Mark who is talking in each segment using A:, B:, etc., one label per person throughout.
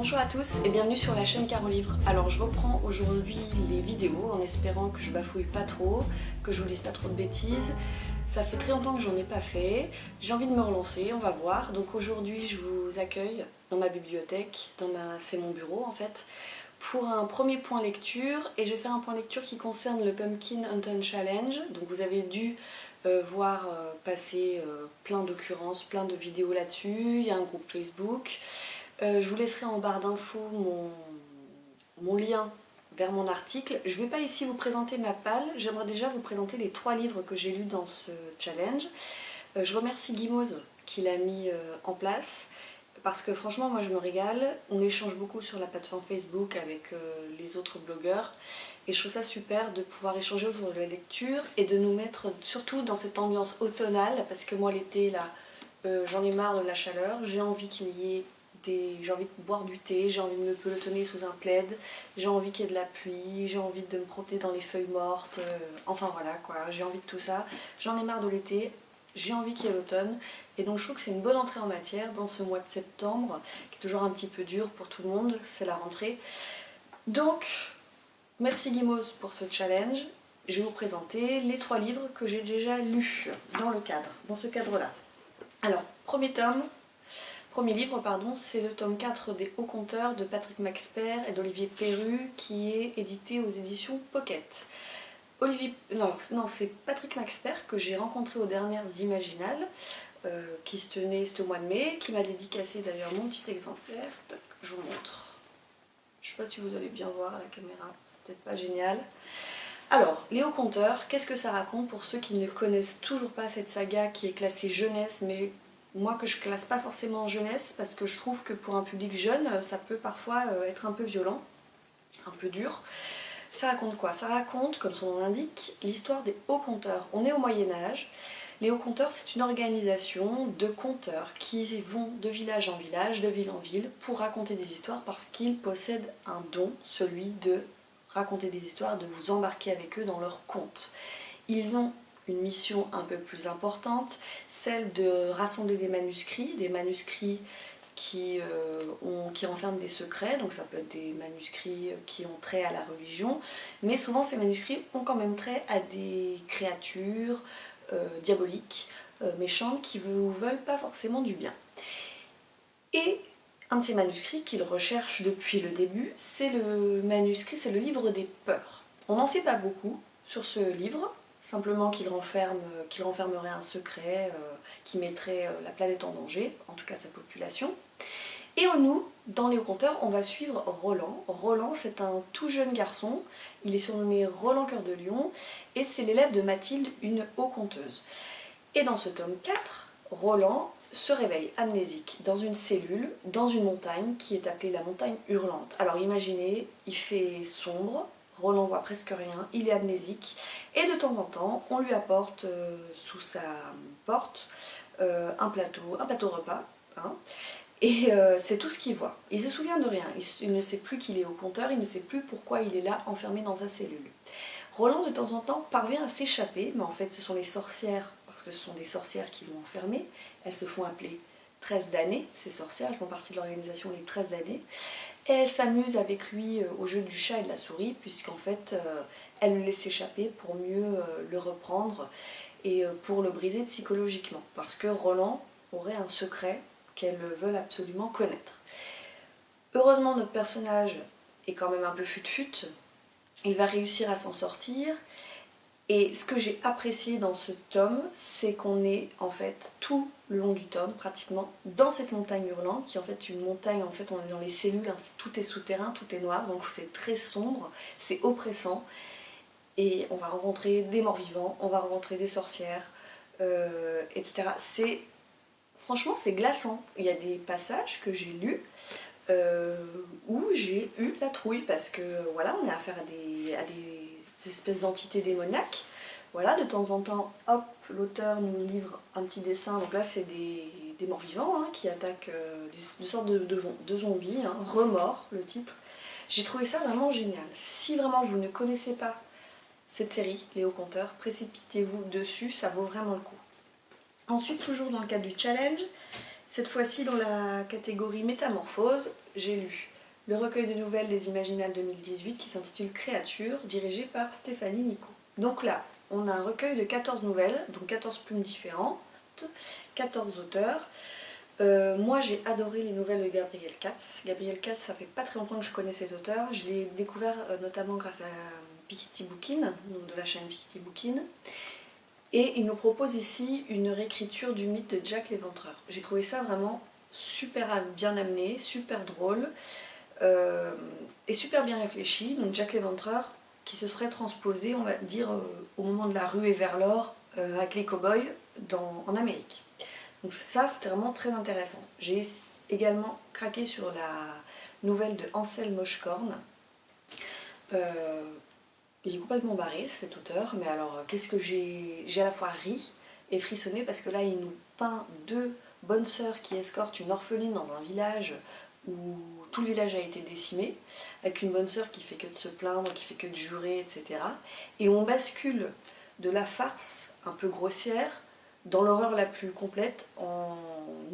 A: Bonjour à tous et bienvenue sur la chaîne Caro Livre. Alors je reprends aujourd'hui les vidéos en espérant que je bafouille pas trop, que je vous dise pas trop de bêtises. Ça fait très longtemps que j'en ai pas fait, j'ai envie de me relancer, on va voir. Donc aujourd'hui je vous accueille dans ma bibliothèque, c'est mon bureau en fait, pour un premier point lecture. Et je vais faire un point lecture qui concerne le Pumpkin Hunting Challenge. Donc vous avez dû voir passer plein d'occurrences, plein de vidéos là-dessus, il y a un groupe Facebook. Je vous laisserai en barre d'infos mon lien vers mon article. Je ne vais pas ici vous présenter ma palle, j'aimerais déjà vous présenter les 3 livres que j'ai lus dans ce challenge. Je remercie Guimauze qui l'a mis en place, parce que franchement moi je me régale. On échange beaucoup sur la plateforme Facebook avec les autres blogueurs, et je trouve ça super de pouvoir échanger autour de la lecture et de nous mettre surtout dans cette ambiance automnale, parce que moi l'été là, j'en ai marre de la chaleur, j'ai envie qu'il y ait j'ai envie de boire du thé, j'ai envie de me pelotonner sous un plaid, j'ai envie qu'il y ait de la pluie, j'ai envie de me promener dans les feuilles mortes, enfin voilà quoi, j'ai envie de tout ça. J'en ai marre de l'été, j'ai envie qu'il y ait l'automne, et donc je trouve que c'est une bonne entrée en matière dans ce mois de septembre, qui est toujours un petit peu dur pour tout le monde, c'est la rentrée. Donc, merci Guimauze pour ce challenge. Je vais vous présenter les 3 livres que j'ai déjà lus dans ce cadre-là. Alors, Premier livre, c'est le tome 4 des Hauts Conteurs de Patrick Maxpert et d'Olivier Perru, qui est édité aux éditions Pocket. C'est Patrick Maxpert que j'ai rencontré aux dernières Imaginales, qui se tenait au mois de mai, qui m'a dédicacé d'ailleurs mon petit exemplaire. Toc, je vous montre. Je ne sais pas si vous allez bien voir à la caméra, c'est peut-être pas génial. Alors, les Hauts Conteurs, qu'est-ce que ça raconte pour ceux qui ne connaissent toujours pas cette saga qui est classée jeunesse, mais moi que je classe pas forcément en jeunesse, parce que je trouve que pour un public jeune, ça peut parfois être un peu violent, un peu dur. Ça raconte quoi? Ça raconte, comme son nom l'indique, l'histoire des Hauts Conteurs. On est au Moyen-Âge. Les Hauts Conteurs, c'est une organisation de conteurs qui vont de village en village, de ville en ville, pour raconter des histoires, parce qu'ils possèdent un don, celui de raconter des histoires, de vous embarquer avec eux dans leurs contes. Ils ont une mission un peu plus importante, celle de rassembler des manuscrits qui renferment des secrets. Donc ça peut être des manuscrits qui ont trait à la religion, mais souvent ces manuscrits ont quand même trait à des créatures diaboliques, méchantes, qui vous veulent pas forcément du bien. Et un de ces manuscrits qu'ils recherchent depuis le début, c'est le livre des peurs. On n'en sait pas beaucoup sur ce livre, simplement qu'il renfermerait un secret qui mettrait la planète en danger, en tout cas sa population. Et nous, dans les Hauts Conteurs, on va suivre Roland. Roland, c'est un tout jeune garçon, il est surnommé Roland Cœur de Lion, et c'est l'élève de Mathilde, une haut conteuse. Et dans ce tome 4, Roland se réveille amnésique dans une cellule, dans une montagne qui est appelée la montagne hurlante. Alors imaginez, il fait sombre, Roland voit presque rien, il est amnésique, et de temps en temps, on lui apporte sous sa porte un plateau repas, hein, et c'est tout ce qu'il voit. Il se souvient de rien, il ne sait plus qu'il est Haut Conteur, il ne sait plus pourquoi il est là enfermé dans sa cellule. Roland de temps en temps parvient à s'échapper, mais en fait ce sont les sorcières, parce que ce sont des sorcières qui l'ont enfermé. Elles se font appeler 13 damnées, ces sorcières, elles font partie de l'organisation Les 13 damnées. Et elles s'amusent avec lui au jeu du chat et de la souris, puisqu'en fait elles le laissent échapper pour mieux le reprendre et pour le briser psychologiquement, parce que Roland aurait un secret qu'elles veulent absolument connaître. Heureusement, notre personnage est quand même un peu fut-fut, il va réussir à s'en sortir. Et ce que j'ai apprécié dans ce tome, c'est qu'on est en fait tout le long du tome, pratiquement, dans cette montagne hurlante, qui est en fait une montagne, en fait on est dans les cellules, hein, tout est souterrain, tout est noir, donc c'est très sombre, c'est oppressant. Et on va rencontrer des morts-vivants, on va rencontrer des sorcières, etc. Franchement, c'est glaçant. Il y a des passages que j'ai lus où j'ai eu la trouille, parce que voilà, on a affaire à des espèces d'entités démoniaques. Voilà, de temps en temps, hop, l'auteur nous livre un petit dessin. Donc là, c'est des morts-vivants hein, qui attaquent des sortes de zombies, hein. Remords, le titre. J'ai trouvé ça vraiment génial. Si vraiment vous ne connaissez pas cette série, Les Hauts Conteurs, précipitez-vous dessus, ça vaut vraiment le coup. Ensuite, toujours dans le cadre du challenge, cette fois-ci dans la catégorie métamorphose, j'ai lu le recueil de nouvelles des Imaginales 2018 qui s'intitule Créature, dirigé par Stéphanie Nico. Donc là, on a un recueil de 14 nouvelles, donc 14 plumes différentes, 14 auteurs. Moi j'ai adoré les nouvelles de Gabriel Katz. Gabriel Katz, ça fait pas très longtemps que je connais cet auteur. Je l'ai découvert notamment grâce à Piketty Bookin, donc de la chaîne Piketty Bookin. Et il nous propose ici une réécriture du mythe de Jack l'Éventreur. J'ai trouvé ça vraiment super bien amené, super drôle et super bien réfléchi. Donc Jack l'Éventreur qui se serait transposé, on va dire, au moment de la ruée vers l'or avec les cow-boys en Amérique. Donc ça, c'était vraiment très intéressant. J'ai également craqué sur la nouvelle de Anselm Moschkorn. Il est complètement barré, cet auteur, mais alors qu'est-ce que j'ai à la fois ri et frissonné, parce que là, il nous peint deux bonnes sœurs qui escortent une orpheline dans un village où tout le village a été décimé, avec une bonne sœur qui fait que de se plaindre, qui fait que de jurer, etc. Et on bascule de la farce un peu grossière dans l'horreur la plus complète en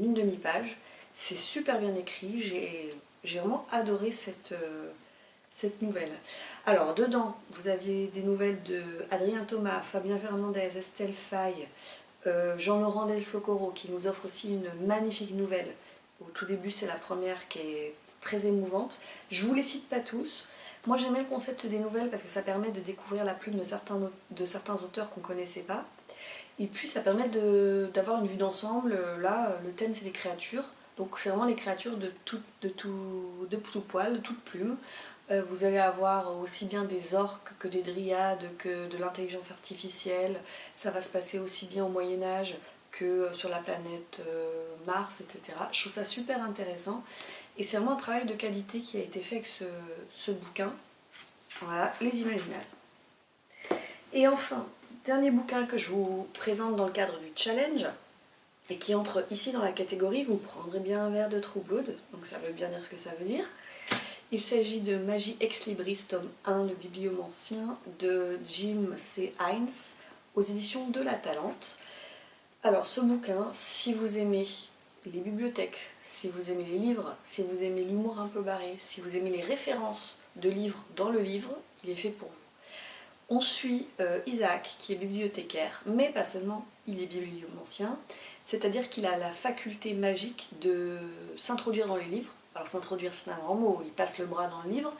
A: une demi-page. C'est super bien écrit, j'ai vraiment adoré cette nouvelle. Alors dedans, vous aviez des nouvelles de Adrien Thomas, Fabien Fernandez, Estelle Faye, Jean-Laurent Del Socorro qui nous offre aussi une magnifique nouvelle. Au tout début, c'est la première qui est très émouvante. Je vous les cite pas tous. Moi j'aimais le concept des nouvelles parce que ça permet de découvrir la plume de certains auteurs qu'on ne connaissait pas. Et puis ça permet d'avoir une vue d'ensemble. Là, le thème c'est les créatures. Donc c'est vraiment les créatures de tout poil, de toute plume. Vous allez avoir aussi bien des orques que des dryades, que de l'intelligence artificielle. Ça va se passer aussi bien au Moyen-Âge que sur la planète Mars, etc. Je trouve ça super intéressant. Et c'est vraiment un travail de qualité qui a été fait avec ce bouquin. Voilà, les Imaginales. Et enfin, dernier bouquin que je vous présente dans le cadre du challenge, et qui entre ici dans la catégorie « Vous prendrez bien un verre de True Blood », donc ça veut bien dire ce que ça veut dire. Il s'agit de Magie Ex Libris, tome 1, le bibliomancien, de Jim C. Hines, aux éditions de La Talente. Alors ce bouquin, si vous aimez les bibliothèques, si vous aimez les livres, si vous aimez l'humour un peu barré, si vous aimez les références de livres dans le livre, il est fait pour vous. On suit Isaac, qui est bibliothécaire, mais pas seulement, il est bibliomancien, c'est-à-dire qu'il a la faculté magique de s'introduire dans les livres. Alors s'introduire, c'est un grand mot, il passe le bras dans le livre,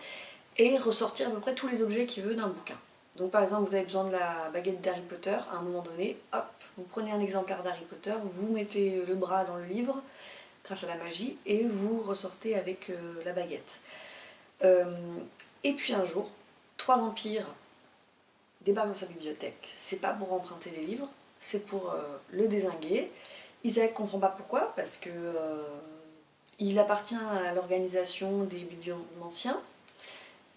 A: et ressortir à peu près tous les objets qu'il veut d'un bouquin. Donc par exemple, vous avez besoin de la baguette d'Harry Potter, à un moment donné, hop, vous prenez un exemplaire d'Harry Potter, vous mettez le bras dans le livre, grâce à la magie, et vous ressortez avec la baguette. Et puis un jour, 3 vampires débarquent dans sa bibliothèque. C'est pas pour emprunter des livres, c'est pour le dézinguer. Isaac comprend pas pourquoi, parce que il appartient à l'organisation des bibliomanciens,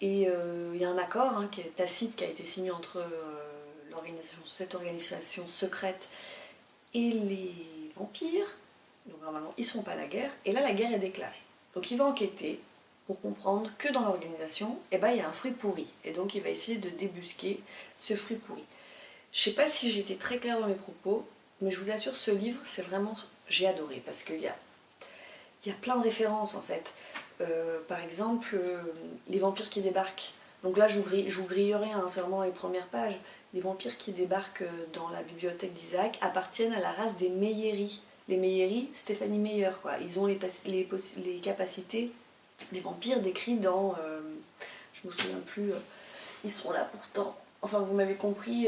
A: et il y a un accord qui est tacite qui a été signé entre cette organisation secrète et les vampires. Donc normalement ils ne sont pas à la guerre, et là la guerre est déclarée. Donc il va enquêter pour comprendre que dans l'organisation, il y a un fruit pourri, et donc il va essayer de débusquer ce fruit pourri. Je ne sais pas si j'ai été très claire dans mes propos, mais je vous assure, ce livre, c'est vraiment... j'ai adoré, parce qu'il y a plein de références en fait. Par exemple, les vampires qui débarquent. Donc là, je vous grille rien, c'est vraiment les premières pages. Les vampires qui débarquent dans la bibliothèque d'Isaac appartiennent à la race des Meilleries. Les Meilleries, Stéphanie Meyer, quoi. Ils ont les capacités des vampires décrits dans... je me souviens plus, ils sont là pourtant. Enfin, vous m'avez compris,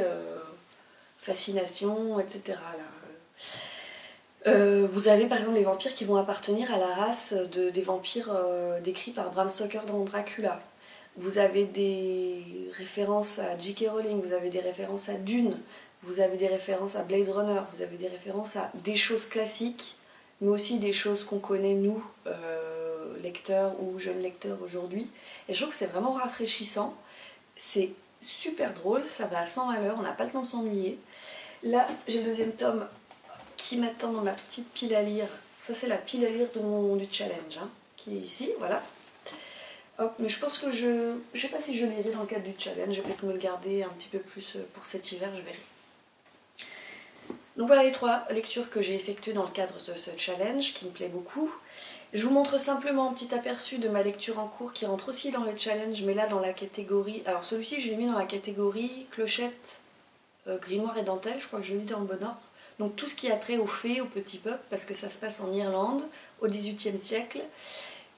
A: fascination, etc. Là. Vous avez par exemple les vampires qui vont appartenir à la race des vampires décrits par Bram Stoker dans Dracula. Vous avez des références à J.K. Rowling, vous avez des références à Dune, vous avez des références à Blade Runner, vous avez des références à des choses classiques, mais aussi des choses qu'on connaît nous, lecteurs ou jeunes lecteurs aujourd'hui. Et je trouve que c'est vraiment rafraîchissant, c'est super drôle, ça va à 100 à l'heure, on n'a pas le temps de s'ennuyer. Là, j'ai le deuxième tome qui m'attend dans ma petite pile à lire. Ça, c'est la pile à lire du challenge, qui est ici, voilà. Hop, mais je pense que je sais pas si je lirai dans le cadre du challenge, je vais peut-être me le garder un petit peu plus pour cet hiver, je verrai. Donc voilà les 3 lectures que j'ai effectuées dans le cadre de ce challenge qui me plaît beaucoup. Je vous montre simplement un petit aperçu de ma lecture en cours qui rentre aussi dans le challenge, mais là dans la catégorie... Alors celui-ci je l'ai mis dans la catégorie clochette, grimoire et dentelle, je crois que je lis dans le bon ordre. Donc tout ce qui a trait aux fées, au petit peuple, parce que ça se passe en Irlande au XVIIIe siècle.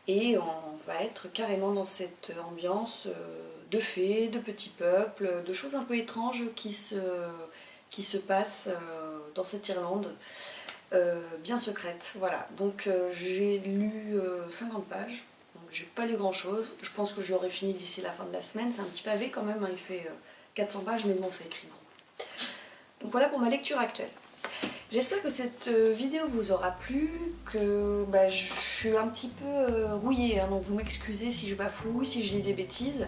A: Et on va être carrément dans cette ambiance de fées, de petits peuples, de choses un peu étranges qui se passent dans cette Irlande. Bien secrète, voilà. Donc j'ai lu 50 pages, donc j'ai pas lu grand chose. Je pense que je l'aurai fini d'ici la fin de la semaine. C'est un petit pavé quand même, hein. Il fait 400 pages, mais bon, c'est écrit gros. Donc voilà pour ma lecture actuelle. J'espère que cette vidéo vous aura plu, que je suis un petit peu rouillée, hein, donc vous m'excusez si je bafouille, si je lis des bêtises.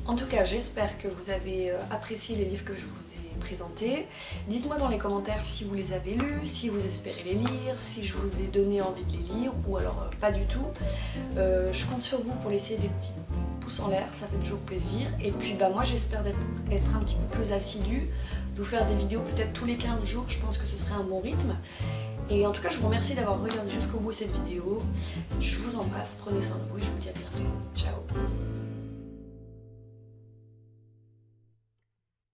A: En tout cas, j'espère que vous avez apprécié les livres que je vous ai présentés. Dites-moi dans les commentaires si vous les avez lus, si vous espérez les lire, si je vous ai donné envie de les lire ou alors pas du tout. Je compte sur vous pour laisser des petits pouces en l'air, ça fait toujours plaisir. Et puis moi j'espère être un petit peu plus assidue, de vous faire des vidéos peut-être tous les 15 jours, je pense que ce serait un bon rythme. Et en tout cas je vous remercie d'avoir regardé jusqu'au bout cette vidéo. Je vous embrasse, prenez soin de vous et je vous dis à bientôt. Ciao.